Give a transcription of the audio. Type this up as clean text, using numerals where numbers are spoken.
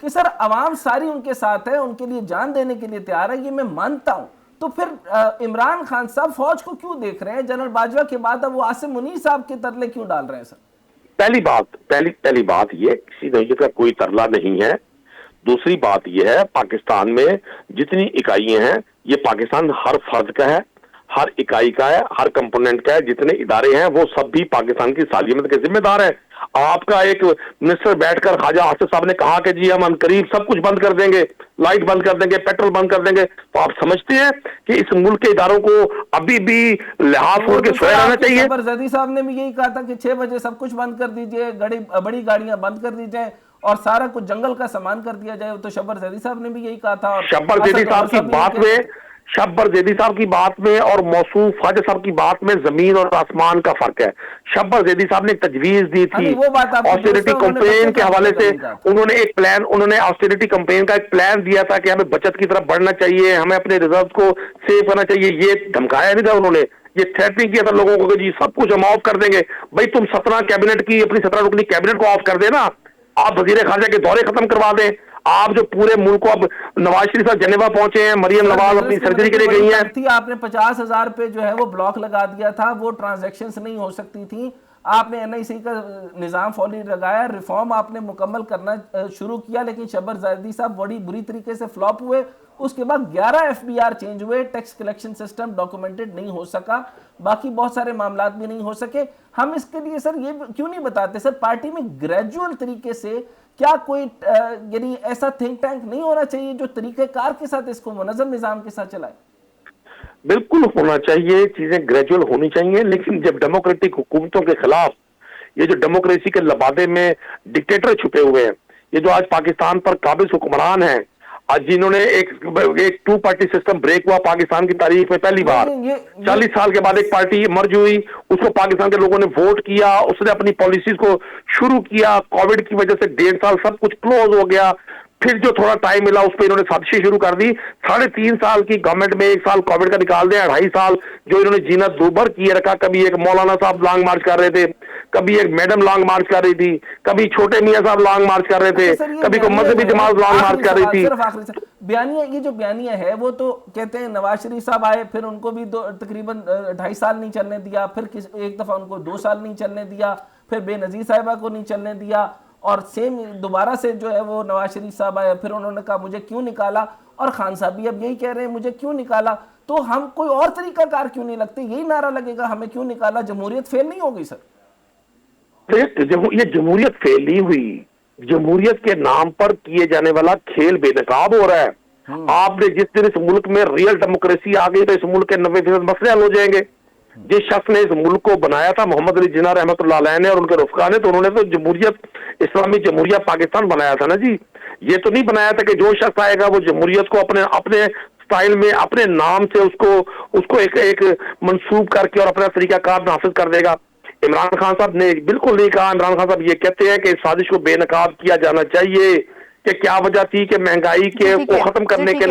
कि सर अवाम सारी उनके साथ है, उनके लिए जान देने के लिए तैयार है, ये मैं मानता हूं, तो फिर इमरान खान साहब फौज को क्यों देख रहे हैं? जनरल बाजवा के बाद अब वो आसिम मुनीर साहब के तरले क्यों डाल रहे हैं सर? पहली बात ये, किसी नौयत का कोई तरला नहीं है। दूसरी बात यह है, पाकिस्तान में जितनी इकाइयां हैं, ये पाकिस्तान हर फर्द का है, हर इकाई का है, हर कंपोनेंट का है। जितने इदारे हैं वो सब भी पाकिस्तान की सालियत के जिम्मेदार हैं। आपका एक मिनिस्टर बैठकर ख्वाजा आसिफ साहब ने कहा कि जी हम अनकरीब सब कुछ बंद कर देंगे, लाइट बंद कर देंगे, पेट्रोल बंद कर देंगे। तो आप समझते हैं कि इस मुल्क के इदारों को अभी भी लिहाज छोड़ के सोया रहना चाहिए? शब्बर ज़ैदी साहब ने भी यही कहा था कि 6 बजे सब कुछ बंद कर दीजिए, बड़ी गाड़ियां बंद कर दी जाए और सारा कुछ जंगल का सामान कर दिया जाए। तो शब्बर ज़ैदी साहब ने भी यही कहा था। और शब्बर ज़ैदी साहब की बात में और मौसूफ ख्वाजा साहब की बात में जमीन और आसमान का फर्क है। शब्बर ज़ैदी साहब ने एक तजवीज दी थी ऑस्टेरिटी कैंपेन के हवाले से। उन्होंने ऑस्टेरिटी कैंपेन का एक प्लान दिया था कि हमें बचत की तरफ बढ़ना चाहिए, हमें अपने रिजर्व को सेव करना चाहिए। ये धमकाया नहीं था उन्होंने, ये थ्रेटनिंग किया था लोगों को कि जी सब कुछ हम ऑफ कर देंगे। भाई तुम 17 कैबिनेट की, अपनी 17 रुकनी कैबिनेट को ऑफ कर देना, आप वजीर खारजा के दौरे खत्म करवा दें। आप जो पूरे मुल्क को, अब नवाज शरीफ साहब जेनेवा पहुंचे हैं, मरियम नवाज अपनी सर्जरी के लिए गई हैं। आपने 50,000 पे जो है वो ब्लॉक लगा दिया था, वो ट्रांजैक्शंस नहीं हो सकती थी। आपने एनआईसी का निजाम फौली लगाया, रिफॉर्म आपने मुकम्मल करना शुरू किया, लेकिन शब्बर ज़ैदी साहब बड़ी बुरी तरीके से फ्लॉप हुए। उसके बाद 11 एफबीआर चेंज हुए, टैक्स कलेक्शन सिस्टम डॉक्यूमेंटेड नहीं हो सका, बाकी बहुत सारे मामला भी नहीं हो सके। हम इसके लिए सर ये क्यों नहीं बताते सर, पार्टी में ग्रेजुअल तरीके से क्या कोई यानी ऐसा थिंक टैंक नहीं होना चाहिए जो तरीकेकार के साथ इसको मुनज़्ज़म निजाम के साथ चलाए? बिल्कुल होना चाहिए, चीजें ग्रेजुअल होनी चाहिए, लेकिन जब डेमोक्रेटिक हुकूमतों के खिलाफ ये जो डेमोक्रेसी के लबादे में डिक्टेटर छुपे हुए हैं, ये जो आज पाकिस्तान पर काबिज हुक्मरान हैं, आज जिन्होंने एक 2 पार्टी सिस्टम ब्रेक हुआ पाकिस्तान की तारीख में पहली बार, 40 साल के बाद एक पार्टी मर्ज हुई, उसको पाकिस्तान के लोगों ने वोट किया, उसने अपनी पॉलिसीज को शुरू किया। कोविड की वजह से 1.5 साल सब कुछ क्लोज हो गया, फिर जो थोड़ा टाइम मिला उस पर इन्होंने साजिशें शुरू कर दी। 3.5 साल की गवर्नमेंट में 1 साल कोविड का निकाल दिया, 2.5 साल जो इन्होंने जीना दोबर किए रखा। कभी एक मौलाना साहब लॉन्ग मार्च कर रहे थे, कभी एक मैडम लॉन्ग मार्च कर रही थी, कभी छोटे मियां साहब लॉन्ग मार्च कर रहे थे, कभी कोई मजहबी जमात लॉन्ग मार्च कर रही थी। बयानिया, ये जो बयानिया है वो तो कहते हैं नवाज शरीफ साहब आए, फिर उनको भी तकरीबन 2.5 साल नहीं चलने दिया, फिर एक दफा उनको 2 साल नहीं चलने दिया, फिर बेनजीर साहिबा को नहीं चलने दिया, और सेम दोबारा से जो है वो नवाज शरीफ साहब आए, फिर उन्होंने कहा मुझे क्यों निकाला, और खान साहब भी अब यही कह रहे हैं मुझे क्यों निकाला। तो हम कोई और तरीकाकार क्यों नहीं लगते? यही नारा लगेगा हमें क्यों निकाला, जमहूरियत फेल नहीं होगी सर? ये जमहूरियत फेल नहीं हुई, जमहूरियत के नाम पर किए जाने वाला खेल बेनकाब हो रहा है। आपने जिस दिन इस मुल्क में रियल डेमोक्रेसी आ गई तो इस मुल्क के 90% मसले हल हो जाएंगे। जिस शख्स ने इस मुल्क को बनाया था मोहम्मद अली जिन्ना रहमतुल्लाह अलैह ने और उनके रुफका ने, तो उन्होंने तो जमहूरियत, इस्लामी जमहूरिया पाकिस्तान बनाया था ना जी। ये तो नहीं बनाया था कि जो शख्स आएगा वो जमहूरियत को अपने स्टाइल में, अपने नाम से उसको एक मंसूब करके और अपना तरीकाकार नाफिज कर देगा। इमरान खान साहब ने बिल्कुल नहीं कहा। इमरान खान साहब ये कहते हैं कि इस साजिश को बेनकाब किया जाना चाहिए, कि क्या वजह थी कि महंगाई को खत्म करने के